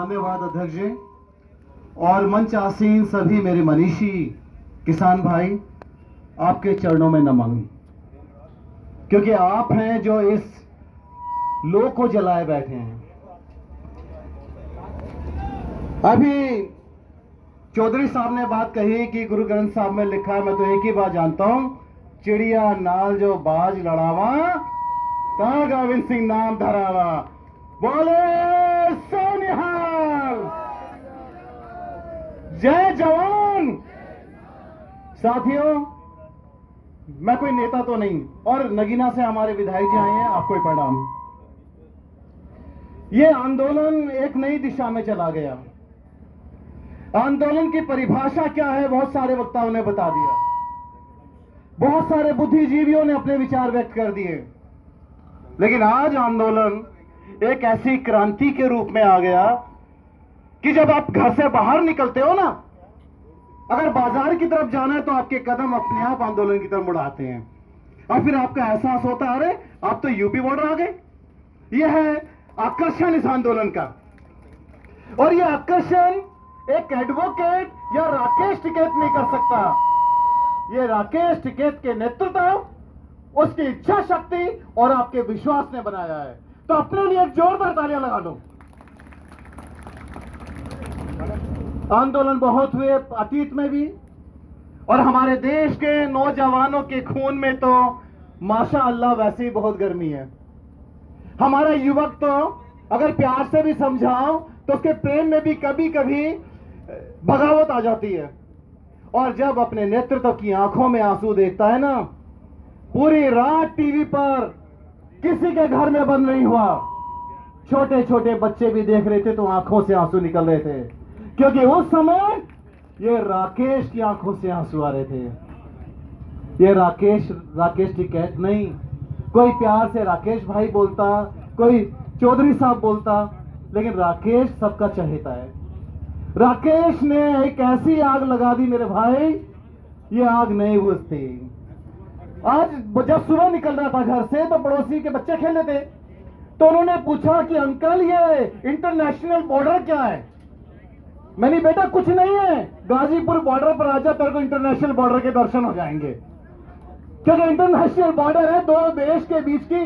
धन्यवाद अध्यक्ष जी। और मंच आसीन सभी मेरे मनीषी किसान भाई, आपके चरणों में नमन, क्योंकि आप हैं जो इस लोक को जलाए बैठे हैं। अभी चौधरी साहब ने बात कही कि गुरु ग्रंथ साहब में लिखा है, मैं तो एक ही बात जानता हूं, चिड़िया नाल जो बाज लड़ावा ता गोविंद सिंह नाम धरावा। बोले सोनिहाल, जय जवान। साथियों, मैं कोई नेता तो नहीं, और नगीना से हमारे विधायक जी आए हैं, आपको प्रणाम। ये आंदोलन एक नई दिशा में चला गया। आंदोलन की परिभाषा क्या है, बहुत सारे वक्ताओं ने बता दिया, बहुत सारे बुद्धिजीवियों ने अपने विचार व्यक्त कर दिए। लेकिन आज आंदोलन एक ऐसी क्रांति के रूप में आ गया कि जब आप घर से बाहर निकलते हो ना, अगर बाजार की तरफ जाना है तो आपके कदम अपने आप आंदोलन की तरफ मुड़ाते हैं, और फिर आपका एहसास होता है, अरे आप तो यूपी बॉर्डर आ गए। यह है आकर्षण इस आंदोलन का। और यह आकर्षण एक एडवोकेट या राकेश टिकैत नहीं कर सकता। यह राकेश टिकैत के नेतृत्व, उसकी इच्छा शक्ति और आपके विश्वास ने बनाया है। तो अपने लिए एक जोरदार तालियां लगा दो। आंदोलन बहुत हुए अतीत में भी, और हमारे देश के नौजवानों के खून में तो माशाअल्लाह वैसे ही बहुत गर्मी है। हमारा युवक तो अगर प्यार से भी समझाओ तो उसके प्रेम में भी कभी कभी बगावत आ जाती है। और जब अपने नेतृत्व की आंखों में आंसू देखता है ना, पूरी रात टीवी पर किसी के घर में बंद नहीं हुआ, छोटे छोटे बच्चे भी देख रहे थे तो आंखों से आंसू निकल रहे थे, क्योंकि उस समय ये राकेश की आंखों से आंसू आ रहे थे। ये राकेश टिकैत नहीं, कोई प्यार से राकेश भाई बोलता, कोई चौधरी साहब बोलता, लेकिन राकेश सबका चहेता है। राकेश ने एक ऐसी आग लगा दी मेरे भाई, ये आग नहीं बुझती। आज जब सुबह निकल रहा था घर से तो पड़ोसी के बच्चे खेल रहे थे, तो उन्होंने पूछा कि अंकल ये इंटरनेशनल बॉर्डर क्या है। मैंने बेटा कुछ नहीं है, गाजीपुर बॉर्डर पर आजा, तेरे को इंटरनेशनल बॉर्डर के दर्शन हो जाएंगे। क्योंकि इंटरनेशनल बॉर्डर है दो देश के बीच की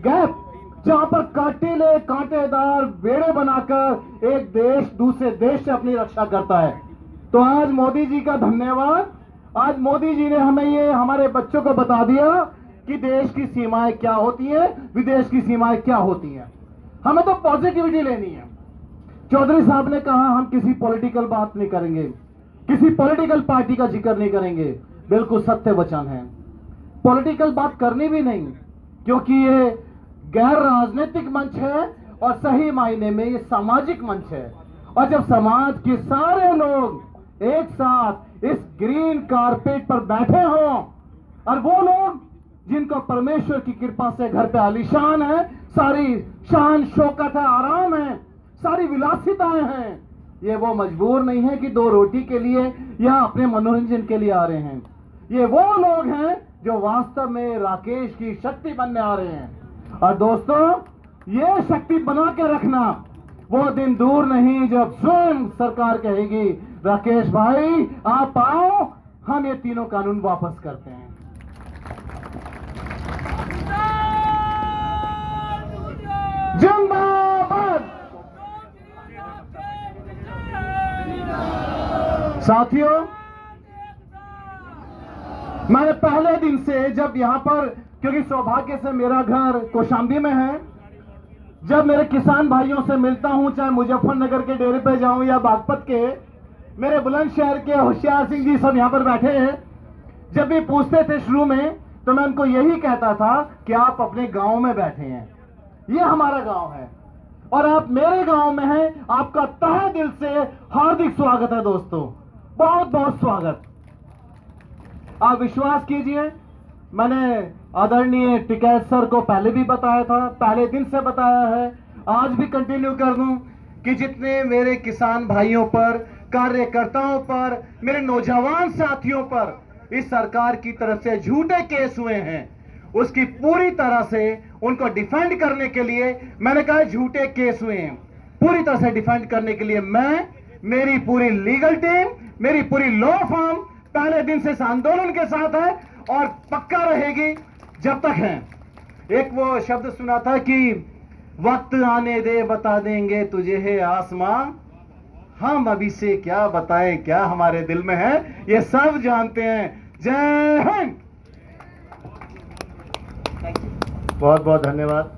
गैप, जहां पर कांटेले कांटेदार बेड़े बनाकर एक देश दूसरे देश से अपनी रक्षा करता है। तो आज मोदी जी का धन्यवाद, आज मोदी जी ने हमें ये हमारे बच्चों को बता दिया कि देश की सीमाएं क्या होती है, विदेश की सीमाएं क्या होती हैं। हमें तो पॉजिटिविटी लेनी है। चौधरी साहब ने कहा हम किसी पॉलिटिकल बात नहीं करेंगे, किसी पॉलिटिकल पार्टी का जिक्र नहीं करेंगे, बिल्कुल सत्य वचन है। पॉलिटिकल बात करनी भी नहीं, क्योंकि ये गैर राजनीतिक मंच है और सही मायने में ये सामाजिक मंच है। और जब समाज के सारे लोग एक साथ इस ग्रीन कारपेट पर बैठे हों, और वो लोग जिनको परमेश्वर की कृपा से घर पे आलीशान है, सारी शान शौकत है, आराम है, सारी विलासिताएं हैं, ये वो मजबूर नहीं है कि दो रोटी के लिए या अपने मनोरंजन के लिए आ रहे हैं। ये वो लोग हैं जो वास्तव में राकेश की शक्ति बनने आ रहे हैं। और दोस्तों, ये शक्ति बना के रखना, वो दिन दूर नहीं जब स्वयं सरकार कहेगी राकेश भाई आप आओ, हम ये तीनों कानून वापस करते हैं। जिंदाबाद। साथियों, मैंने पहले दिन से जब यहां पर, क्योंकि सौभाग्य से मेरा घर कौशाम्बी में है, जब मेरे किसान भाइयों से मिलता हूं, चाहे मुजफ्फरनगर के डेरे पे जाऊं या बागपत के, मेरे बुलंदशहर के होशियार सिंह जी सब यहां पर बैठे हैं, जब भी पूछते थे शुरू में तो मैं उनको यही कहता था कि आप अपने गांव में बैठे हैं, ये हमारा गांव है और आप मेरे गांव में हैं। आपका तहे दिल से हार्दिक स्वागत है दोस्तों, बहुत बहुत स्वागत। आप विश्वास कीजिए, मैंने आदरणीय टिकैत सर को पहले भी बताया था, पहले दिन से बताया है, आज भी कंटिन्यू कर दूं कि जितने मेरे किसान भाइयों पर, कार्यकर्ताओं पर, मेरे नौजवान साथियों पर इस सरकार की तरफ से झूठे केस हुए हैं, उसकी पूरी तरह से उनको डिफेंड करने के लिए मैंने कहा झूठे केस हुए हैं। पूरी तरह से डिफेंड करने के लिए मैं, मेरी पूरी लीगल टीम, मेरी पूरी लॉ फर्म पहले दिन से इस आंदोलन के साथ है और पक्का रहेगी जब तक है। एक वो शब्द सुना था कि वक्त आने दे बता देंगे तुझे है आसमां, हम अभी से क्या बताएं क्या हमारे दिल में है, ये सब जानते हैं। जय हिंद। बहुत बहुत धन्यवाद।